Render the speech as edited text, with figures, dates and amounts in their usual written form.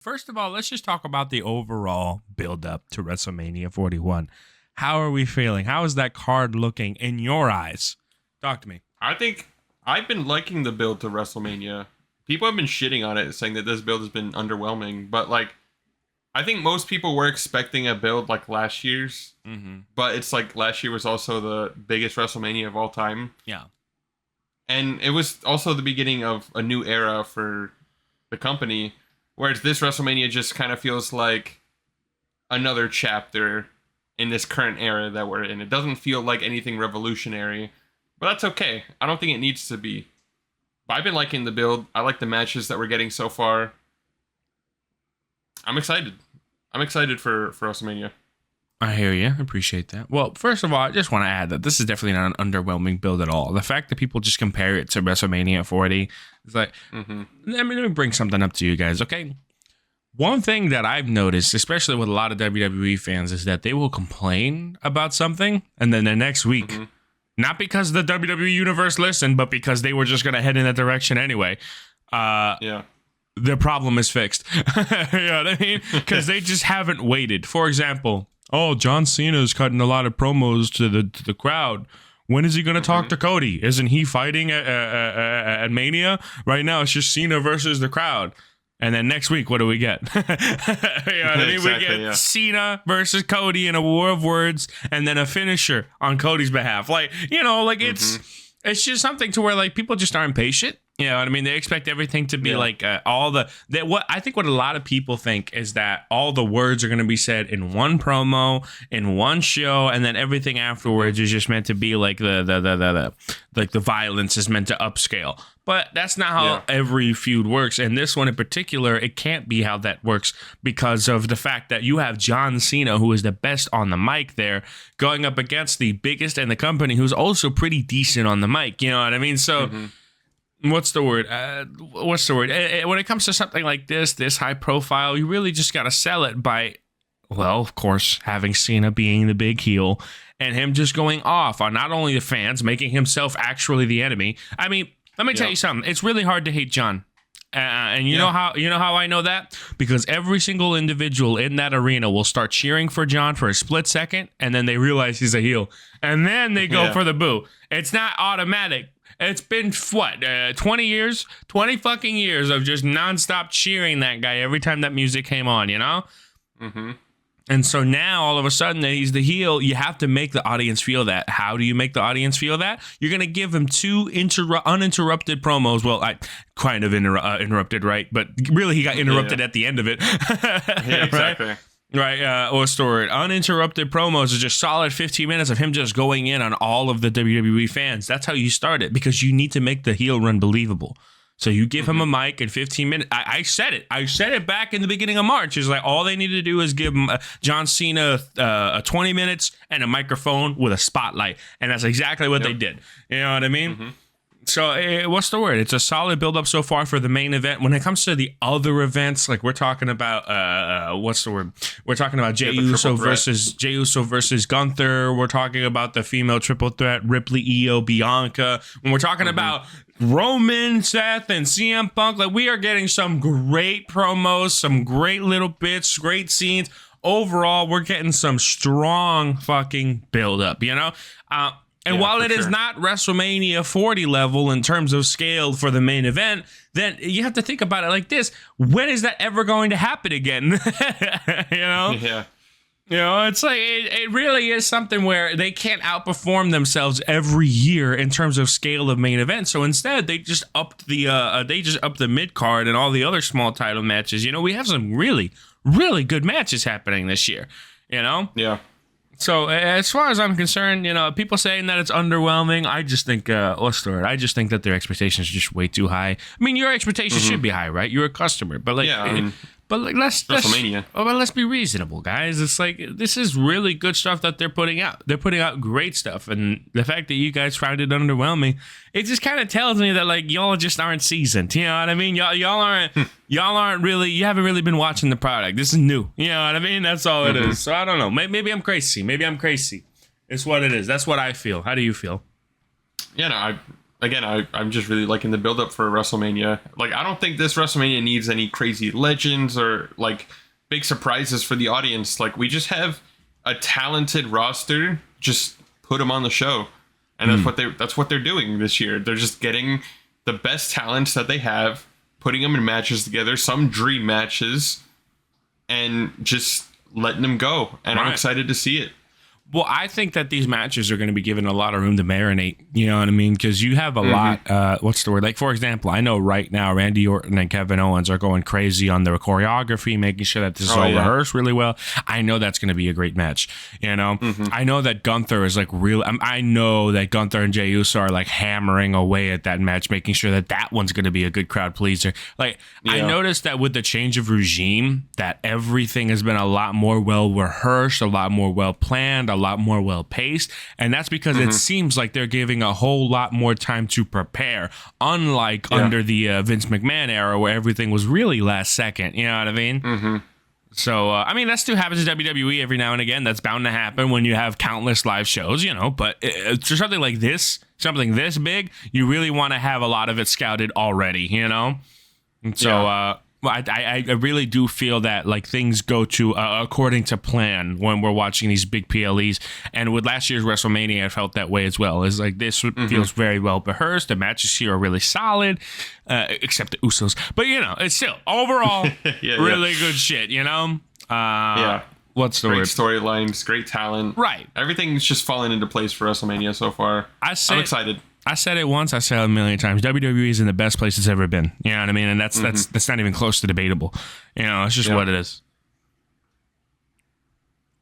First of all, let's just talk about the overall build-up to WrestleMania 41. How are we feeling? How is that card looking in your eyes? Talk to me. I think I've been liking the build to WrestleMania. People have been shitting on it, saying that this build has been underwhelming. But, like, I think most people were expecting a build like last year's. Mm-hmm. But it's like last year was also the biggest WrestleMania of all time. Yeah. And it was also the beginning of a new era for the company. Whereas this WrestleMania just kind of feels like another chapter in this current era that we're in. It doesn't feel like anything revolutionary. But that's okay. I don't think it needs to be. But I've been liking the build. I like the matches that we're getting so far. I'm excited. I'm excited for WrestleMania. I hear you. I appreciate that. Well, first of all, I just want to add that this is definitely not an underwhelming build at all. The fact that people just compare it to WrestleMania 40 is like, let me bring something up to you guys, okay? One thing that I've noticed, especially with a lot of WWE fans, is that they will complain about something, and then the next week, not because the WWE universe listened, but because they were just going to head in that direction anyway. The problem is fixed. You know what I mean? Because they just haven't waited. For example, John Cena's cutting a lot of promos to the crowd. When is he going to talk to Cody? Isn't he fighting at Mania? Right now, it's just Cena versus the crowd. And then next week, what do we get? You know what I mean? Exactly, we get Cena versus Cody in a war of words, and then a finisher on Cody's behalf. Like, you know, like it's just something to where like people just aren't patient. You know what I mean? They expect everything to be like what I think what a lot of people think is that all the words are going to be said in one promo, in one show, and then everything afterwards is just meant to be like the violence is meant to upscale. But that's not how every feud works. And this one in particular, it can't be how that works because of the fact that you have John Cena, who is the best on the mic there, going up against the biggest in the company, who's also pretty decent on the mic. You know what I mean? So what's the word? When it comes to something like this high profile, you really just got to sell it by, well, of course, having Cena being the big heel and him just going off on not only the fans, making himself actually the enemy. I mean, let me tell you something. It's really hard to hate John. And you know how I know that? Because every single individual in that arena will start cheering for John for a split second, and then they realize he's a heel. And then they go for the boo. It's not automatic. It's been, 20 years? 20 fucking years of just nonstop cheering that guy every time that music came on, you know? And so now, all of a sudden, that he's the heel, you have to make the audience feel that. How do you make the audience feel that? You're going to give him two uninterrupted promos. Well, I kind of interrupted, right? But really, he got interrupted at the end of it. Exactly. Right, what's the word? Uninterrupted promos is just solid 15 minutes of him just going in on all of the WWE fans. That's how you start it, because you need to make the heel run believable. So you give him a mic in 15 minutes. I said it. I said it back in the beginning of March. It's like all they need to do is give him John Cena 20 minutes and a microphone with a spotlight. And that's exactly what they did. You know what I mean? So what's the word? It's a solid build-up so far for the main event. When it comes to the other events, like we're talking about, what's the word? We're talking about Jey Uso versus Gunther. We're talking about the female triple threat, Ripley, Io, Bianca. When we're talking about Roman, Seth, and CM Punk, like we are getting some great promos, some great little bits, great scenes. Overall, we're getting some strong fucking build-up, you know? And while it is not WrestleMania 40 level in terms of scale for the main event, then you have to think about it like this. When is that ever going to happen again? You know? Yeah. You know, it's like, it really is something where they can't outperform themselves every year in terms of scale of main event. So instead, they just upped the mid card and all the other small title matches. You know, we have some really, really good matches happening this year, you know? Yeah. So as far as I'm concerned, you know, people saying that it's underwhelming, I just think, what's the word? I just think that their expectations are just way too high. I mean, your expectations should be high, right? You're a customer, but like, let's be reasonable, guys. It's like, this is really good stuff that they're putting out. They're putting out great stuff, and the fact that you guys found it underwhelming, it just kind of tells me that like y'all just aren't seasoned. You know what I mean? Y'all aren't really. You haven't really been watching the product. This is new. You know what I mean? That's all it is. So I don't know. Maybe I'm crazy. It's what it is. That's what I feel. How do you feel? Yeah, no, again, I'm just really liking the build up for WrestleMania. Like, I don't think this WrestleMania needs any crazy legends or like big surprises for the audience. Like, we just have a talented roster. Just put them on the show, and that's what they're doing this year. They're just getting the best talents that they have, putting them in matches together, some dream matches, and just letting them go. And I'm excited to see it. Well, I think that these matches are going to be given a lot of room to marinate. You know what I mean? Because you have a lot. What's the word? Like, for example, I know right now Randy Orton and Kevin Owens are going crazy on their choreography, making sure that this is all rehearsed really well. I know that's going to be a great match. You know, I know that Gunther is like real. I know that Gunther and Jey Uso are like hammering away at that match, making sure that that one's going to be a good crowd pleaser. Like, I noticed that with the change of regime, that everything has been a lot more well rehearsed, a lot more well planned, a lot more well paced, and that's because it seems like they're giving a whole lot more time to prepare, unlike under the Vince McMahon era where everything was really last second. You know what I mean? So I mean, that still happens in WWE every now and again. That's bound to happen when you have countless live shows, you know, but for something like this, something this big, you really want to have a lot of it scouted already, you know. And so well, I really do feel that like things go to according to plan when we're watching these big PLEs, and with last year's WrestleMania, I felt that way as well. It's like this feels very well rehearsed. The matches here are really solid, except the Usos, but you know, it's still overall really good shit. You know, what's the great word? Storylines, great talent, right? Everything's just falling into place for WrestleMania so far. I'm excited. I said it once, I said it a million times. WWE is in the best place it's ever been. You know what I mean? And that's not even close to debatable. You know, it's just what it is.